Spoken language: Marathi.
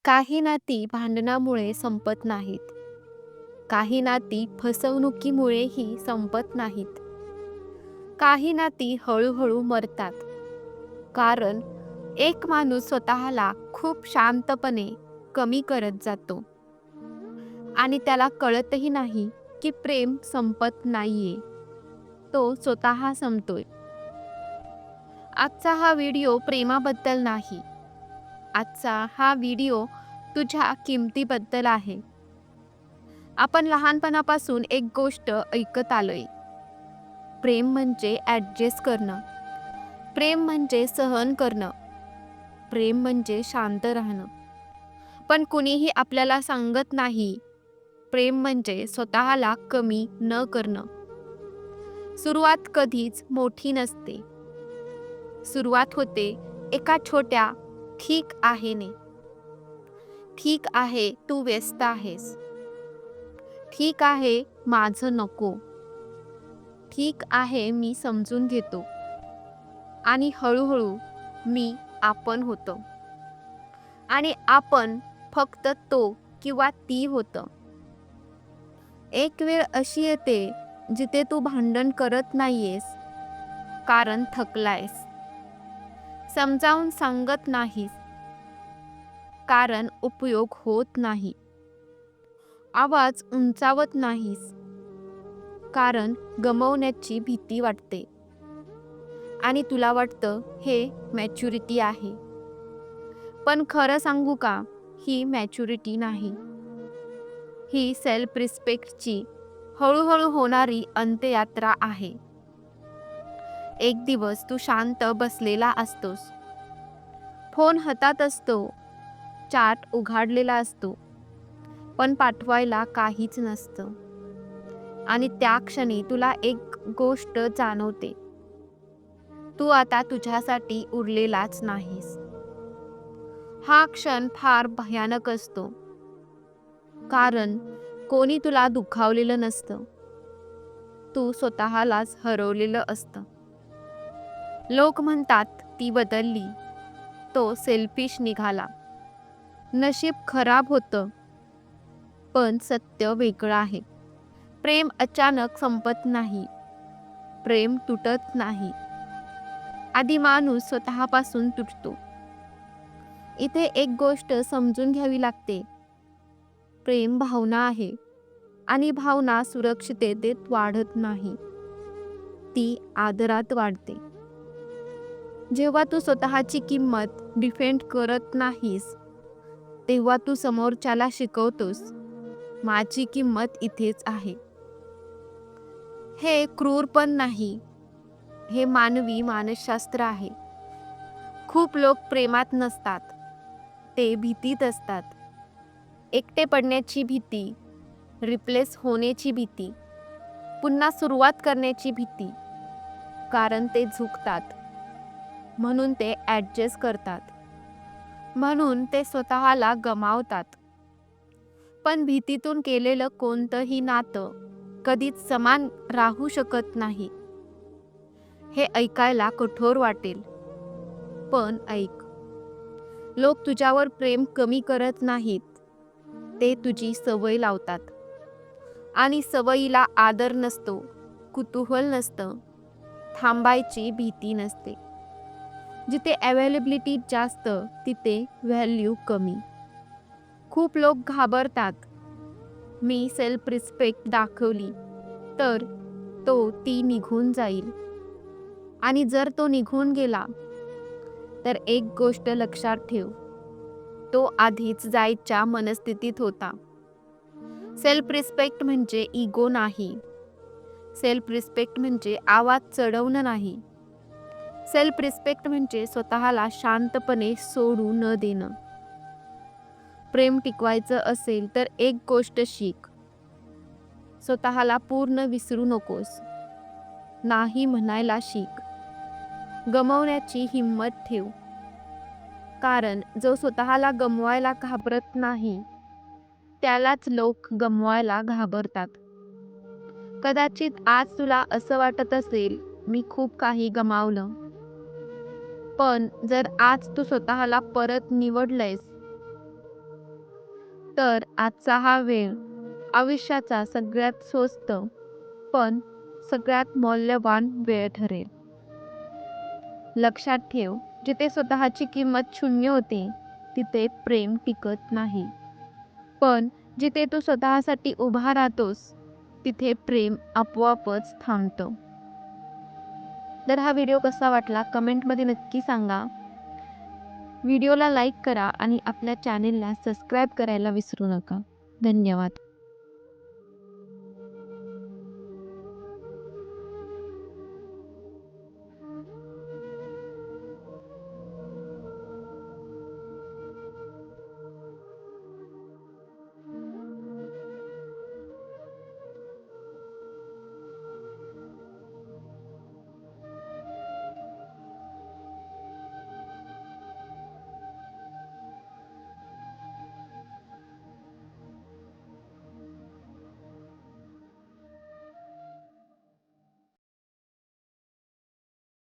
काही नाती भांडणामुळे संपत नाहीत. काही नाती फसवणुकीमुळेही संपत नाहीत. काही नाती हळूहळू मरतात. कारण एक माणूस स्वतःला खूप शांतपणे कमी करत जातो आणि त्याला कळतही नाही की प्रेम संपत नाहीये. तो स्वतः संपतोय. आजचा हा व्हिडिओ प्रेमाबद्दल नाही. आजचा हा व्हिडिओ तुझ्या किमतीबद्दल आहे. आपण लहानपणापासून एक गोष्ट ऐकत आलोय. प्रेम म्हणजे ॲडजस्ट करणं. प्रेम म्हणजे सहन करणं. प्रेम म्हणजे शांत राहणं. पण कुणीही आपल्याला सांगत नाही, प्रेम म्हणजे स्वतःला कमी न करणं. सुरुवात कधीच मोठी नसते. सुरुवात होते एका छोट्या "ठीक आहे" ने. ठीक आहे, तू व्यस्त आहेस. ठीक आहे, माझं नको. ठीक आहे, मी समजून घेतो. आणि हळूहळू मी आपण होतो. आणि आपण फक्त तो किंवा ती होतं. एक वेळ अशी येते जिथे तू भांडण करत नाहीयेस कारण थकलायस. समजावून सांगत नाहीस कारण उपयोग होत नाही. आवाज उंचावत नाहीस कारण गमावण्याची भीती वाटते. आणि तुला वाटतं हे मॅच्युरिटी आहे. पण खरं सांगू का, ही मॅच्युरिटी नाही. ही सेल्फ रिस्पेक्टची हळूहळू होणारी अंत्ययात्रा आहे. एक दिवस तू शांत बसलेला असतोस. फोन हातात असतो, चॅट उघडलेला असतो, पण पाठवायला काहीच नसतं. आणि त्या क्षणी तुला एक गोष्ट जाणवते. तू आता तुझ्यासाठी उरलेलाच नाहीस. हा क्षण फार भयानक असतो. कारण कोणी तुला दुखावलेलं नसतं. तू स्वतःलाच हरवलेलं असतं. लोक म्हणतात ती बदलली, तो सेल्फिश निघाला. नशीब खराब होतं. पण सत्य वेगळं आहे. प्रेम अचानक संपत नाही. प्रेम तुटत नाही. आधी माणूस स्वतःपासून तुटतो. इथे एक गोष्ट समजून घ्यावी लागते. प्रेम भावना आहे आणि भावना सुरक्षिततेत वाढत नाही. ती आदरात वाढते. जेव्हा तू स्वतःची किंमत डिफेंड करत नाहीस, तेव्हा तू समोरच्याला शिकवतोस, माझी किंमत इथेच आहे. हे क्रूर पण नाही. हे मानवी मानसशास्त्र आहे. खूप लोक प्रेमात नसतात. ते भीतीत असतात. एकटे पडण्याची भीती, रिप्लेस होण्याची भीती, पुन्हा सुरुवात करण्याची भीती. कारण ते झुकतात. म्हणून ते ॲडजस्ट करतात. म्हणून ते स्वतःला गमावतात. पण भीतीतून केलेलं कोणतंही नातं कधीच समान राहू शकत नाही. हे ऐकायला कठोर वाटेल. पण ऐक. लोक तुझ्यावर प्रेम कमी करत नाहीत. ते तुझी सवय लावतात. आणि सवयीला आदर नसतो, कुतूहल नसतं, थांबायची भीती नसते. जिथे अवेलेबिलिटी जास्त, तिथे व्हॅल्यू कमी. खूप लोक घाबरतात. मी सेल्फ रिस्पेक्ट दाखवली तर ती निघून जाईल. आणि जर तो निघून गेला तर एक गोष्ट लक्षात ठेव. तो आधीच जायच्या मनस्थितीत होता. सेल्फ रिस्पेक्ट म्हणजे इगो नाही. सेल्फ रिस्पेक्ट म्हणजे आवाज चढवणं नाही. सेल्फ रिस्पेक्ट म्हणजे स्वतःला शांतपणे सोडू न देणं. प्रेम टिकवायचं असेल तर एक गोष्ट शिक. स्वतःला पूर्ण विसरू नकोस. नाही म्हणायला शिक. गमावण्याची हिंमत ठेव. कारण जो स्वतःला गमवायला घाबरत नाही, त्यालाच लोक गमवायला घाबरतात. कदाचित आज तुला असं वाटत असेल, मी खूप काही गमावलं. पण जर आज तू स्वतःला परत निवडलंयस, तर आजचा हा वेळ आयुष्याचा सगळ्यात स्वस्त पण सगळ्यात मौल्यवान वेळ ठरेल. लक्षात ठेव, जिथे स्वतःची किंमत शून्य होते, तिथे प्रेम टिकत नाही. पण जिथे तू स्वतःसाठी उभा राहतोस, तिथे प्रेम आपोआपच थांबतं. तर हा व्हिडिओ कसा वाटला कमेंटमध्ये नक्की सांगा. व्हिडिओला लाईक करा आणि आपल्या चॅनेलला सबस्क्राईब करायला विसरू नका. धन्यवाद.